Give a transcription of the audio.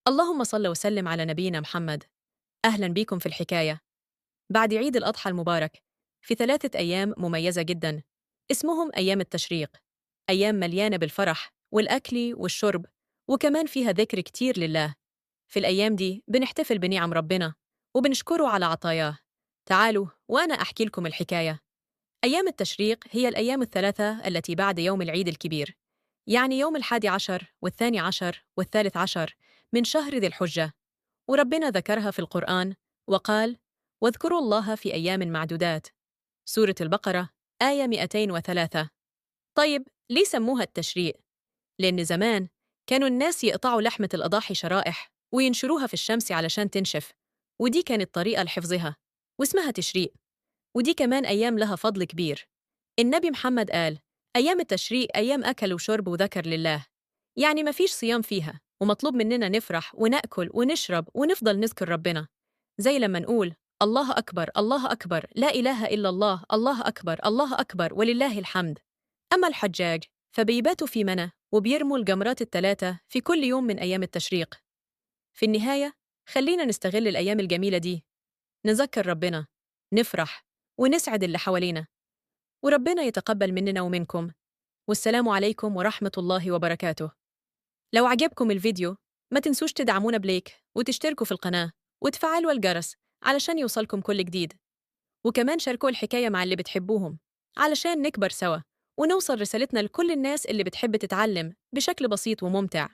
اللهم صل وسلم على نبينا محمد. أهلا بيكم في الحكاية. بعد عيد الأضحى المبارك، في 3 أيام مميزة جدا اسمهم أيام التشريق. أيام مليانة بالفرح والأكل والشرب، وكمان فيها ذكر كتير لله. في الأيام دي بنحتفل بنعم ربنا وبنشكره على عطاياه. تعالوا وأنا أحكي لكم الحكاية. أيام التشريق هي الأيام الثلاثة التي بعد يوم العيد الكبير، يعني يوم 11 و12 و13 من شهر ذي الحجة. وربنا ذكرها في القرآن وقال: واذكروا الله في أيام معدودات. سورة البقرة آية 203. طيب ليه سموها التشريق؟ لأن زمان كانوا الناس يقطعوا لحمة الأضاحي شرائح وينشروها في الشمس علشان تنشف، ودي كانت طريقة لحفظها، واسمها تشريق. ودي كمان أيام لها فضل كبير. النبي محمد قال: أيام التشريق أيام أكل وشرب وذكر لله، يعني مفيش صيام فيها، ومطلوب مننا نفرح ونأكل ونشرب ونفضل نذكر ربنا، زي لما نقول: الله أكبر الله أكبر لا إله إلا الله الله أكبر الله أكبر ولله الحمد. أما الحجاج فبيباتوا في منى وبيرموا الجمرات الثلاثة في كل يوم من أيام التشريق. في النهاية، خلينا نستغل الأيام الجميلة دي، نذكر ربنا، نفرح، ونسعد اللي حوالينا، وربنا يتقبل مننا ومنكم. والسلام عليكم ورحمة الله وبركاته. لو عجبكم الفيديو، ما تنسوش تدعمونا بلايك وتشتركوا في القناة وتفعلوا الجرس علشان يوصلكم كل جديد. وكمان شاركوا الحكاية مع اللي بتحبوهم علشان نكبر سوا ونوصل رسالتنا لكل الناس اللي بتحب تتعلم بشكل بسيط وممتع.